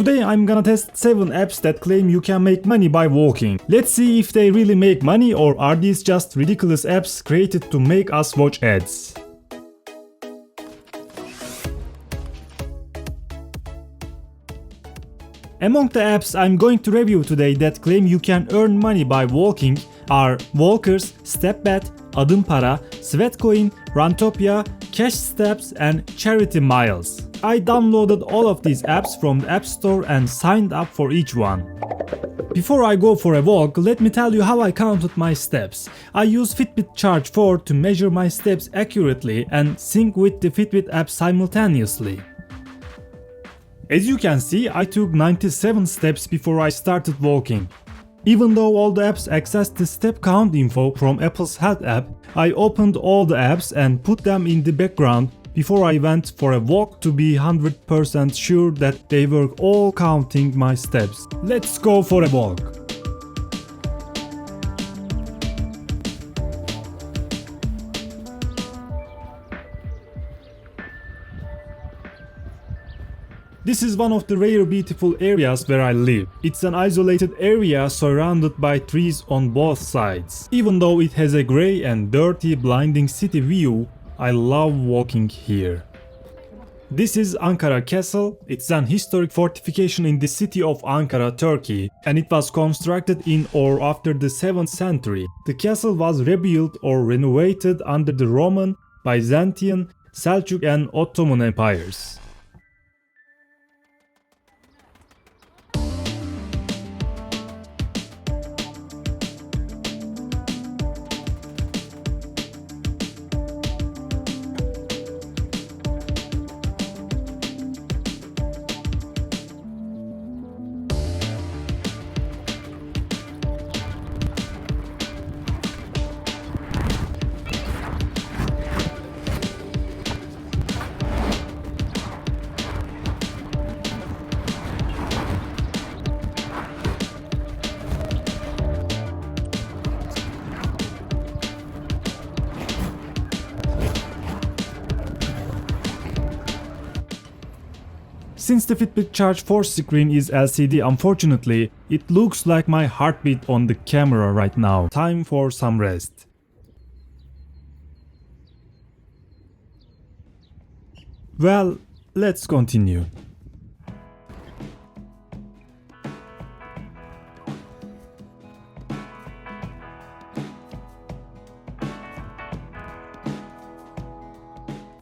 Today I'm gonna test 7 apps that claim you can make money by walking. Let's see if they really make money or are these just ridiculous apps created to make us watch ads. Among the apps I'm going to review today that claim you can earn money by walking are Walkers, StepBet, Adım Para, SweatCoin, Runtopia, Cash Steps and Charity Miles. I downloaded all of these apps from the App Store and signed up for each one. Before I go for a walk, let me tell you how I counted my steps. I use Fitbit Charge 4 to measure my steps accurately and sync with the Fitbit app simultaneously. As you can see, I took 97 steps before I started walking. Even though all the apps access the step count info from Apple's Health app, I opened all the apps and put them in the background before I went for a walk to be 100% sure that they were all counting my steps. Let's go for a walk. This is one of the rare beautiful areas where I live. It's an isolated area surrounded by trees on both sides. Even though it has a grey and dirty blinding city view, I love walking here. This is Ankara Castle. It's an historic fortification in the city of Ankara, Turkey, and it was constructed in or after the 7th century. The castle was rebuilt or renovated under the Roman, Byzantine, Seljuk and Ottoman empires. Since the Fitbit Charge 4 screen is LCD, unfortunately, it looks like my heartbeat on the camera right now. Time for some rest. Well, let's continue.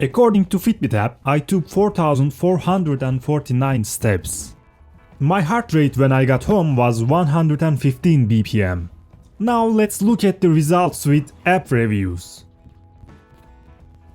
According to Fitbit app, I took 4,449 steps. My heart rate when I got home was 115 BPM. Now let's look at the results with app reviews.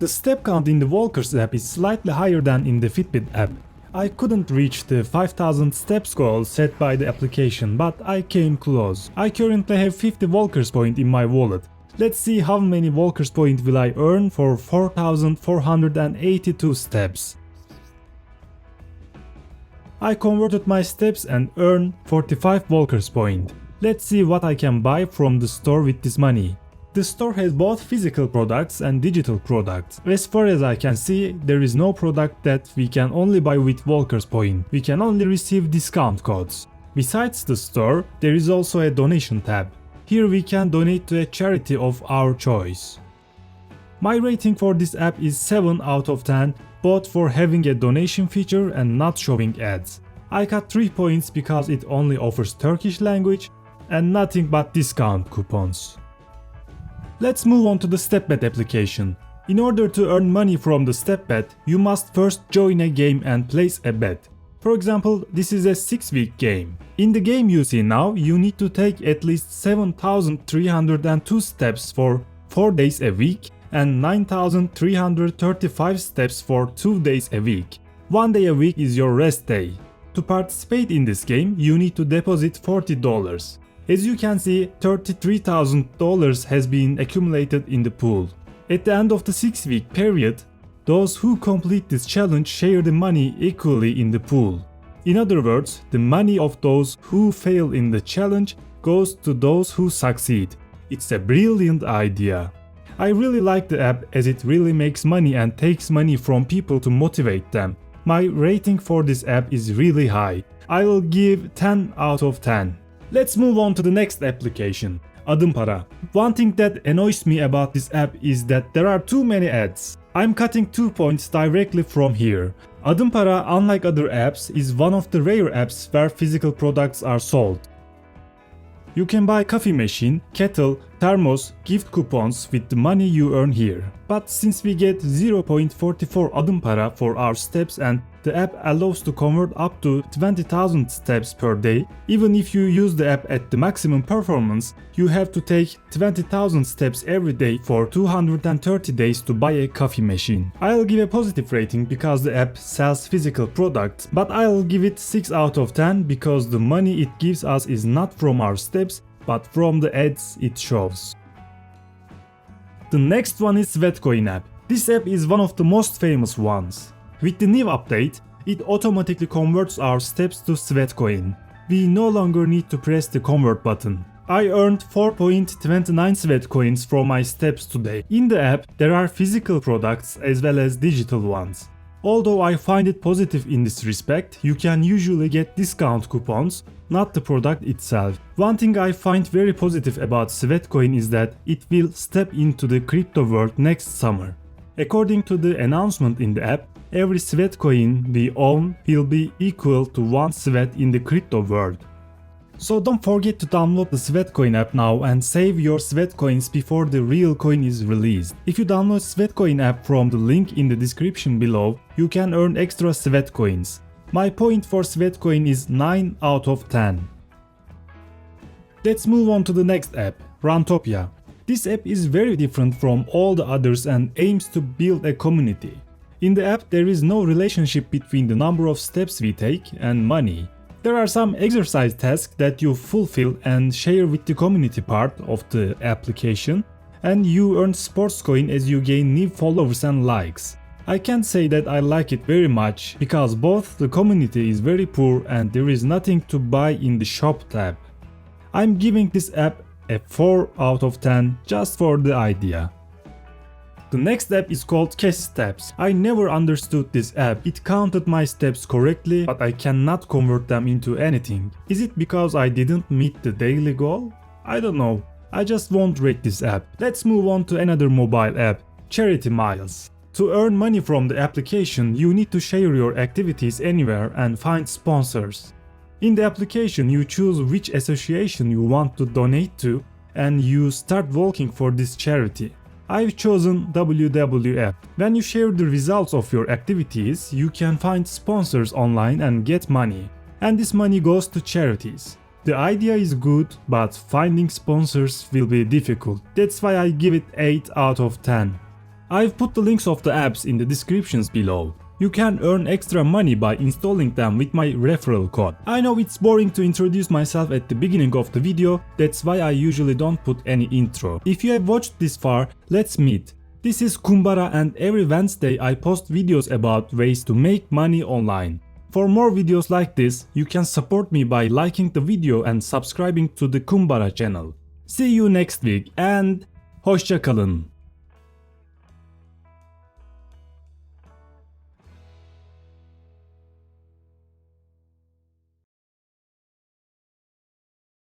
The step count in the Walkers app is slightly higher than in the Fitbit app. I couldn't reach the 5,000 steps goal set by the application, but I came close. I currently have 50 Walkers point in my wallet. Let's see how many Walkers point will I earn for 4,482 steps. I converted my steps and earned 45 Walkers point. Let's see what I can buy from the store with this money. The store has both physical products and digital products. As far as I can see, there is no product that we can only buy with Walkers point. We can only receive discount codes. Besides the store, there is also a donation tab. Here we can donate to a charity of our choice. My rating for this app is 7 out of 10, both for having a donation feature and not showing ads. I got 3 points because it only offers Turkish language and nothing but discount coupons. Let's move on to the StepBet application. In order to earn money from the StepBet, you must first join a game and place a bet. For example, this is a 6-week game. In the game you see now, you need to take at least 7,302 steps for 4 days a week and 9,335 steps for 2 days a week. 1 day a week is your rest day. To participate in this game, you need to deposit $40. As you can see, $33,000 has been accumulated in the pool. At the end of the 6-week period, those who complete this challenge share the money equally in the pool. In other words, the money of those who fail in the challenge goes to those who succeed. It's a brilliant idea. I really like the app as it really makes money and takes money from people to motivate them. My rating for this app is really high. I will give 10 out of 10. Let's move on to the next application, Adım Para. One thing that annoys me about this app is that there are too many ads. I'm cutting 2 points directly from here. Adım Para, unlike other apps, is one of the rare apps where physical products are sold. You can buy coffee machine, kettle, thermos, gift coupons with the money you earn here. But since we get 0.44 Adım Para for our steps and the app allows to convert up to 20,000 steps per day, even if you use the app at the maximum performance, you have to take 20,000 steps every day for 230 days to buy a coffee machine. I'll give a positive rating because the app sells physical products, but I'll give it 6 out of 10 because the money it gives us is not from our steps, but from the ads it shows. The next one is SweatCoin app. This app is one of the most famous ones. With the new update, it automatically converts our steps to SweatCoin. We no longer need to press the convert button. I earned 4.29 SweatCoins from my steps today. In the app, there are physical products as well as digital ones. Although I find it positive in this respect, you can usually get discount coupons, not the product itself. One thing I find very positive about SweatCoin is that it will step into the crypto world next summer. According to the announcement in the app, every SweatCoin we own will be equal to 1 sweat in the crypto world. So don't forget to download the SweatCoin app now and save your SweatCoins before the real coin is released. If you download SweatCoin app from the link in the description below, you can earn extra SweatCoins. My point for SweatCoin is 9 out of 10. Let's move on to the next app, Runtopia. This app is very different from all the others and aims to build a community. In the app, there is no relationship between the number of steps we take and money. There are some exercise tasks that you fulfill and share with the community part of the application, and you earn sports coin as you gain new followers and likes. I can't say that I like it very much because both the community is very poor and there is nothing to buy in the shop tab. I'm giving this app a 4 out of 10 just for the idea. The next app is called Cash Steps. I never understood this app. It counted my steps correctly, but I cannot convert them into anything. Is it because I didn't meet the daily goal? I don't know. I just won't rate this app. Let's move on to another mobile app, Charity Miles. To earn money from the application, you need to share your activities anywhere and find sponsors. In the application, you choose which association you want to donate to and you start working for this charity. I've chosen WWF. When you share the results of your activities, you can find sponsors online and get money. And this money goes to charities. The idea is good, but finding sponsors will be difficult. That's why I give it 8 out of 10. I've put the links of the apps in the descriptions below. You can earn extra money by installing them with my referral code. I know it's boring to introduce myself at the beginning of the video, that's why I usually don't put any intro. If you have watched this far, let's meet. This is Kumbara and every Wednesday I post videos about ways to make money online. For more videos like this, you can support me by liking the video and subscribing to the Kumbara channel. See you next week and hoşça kalın.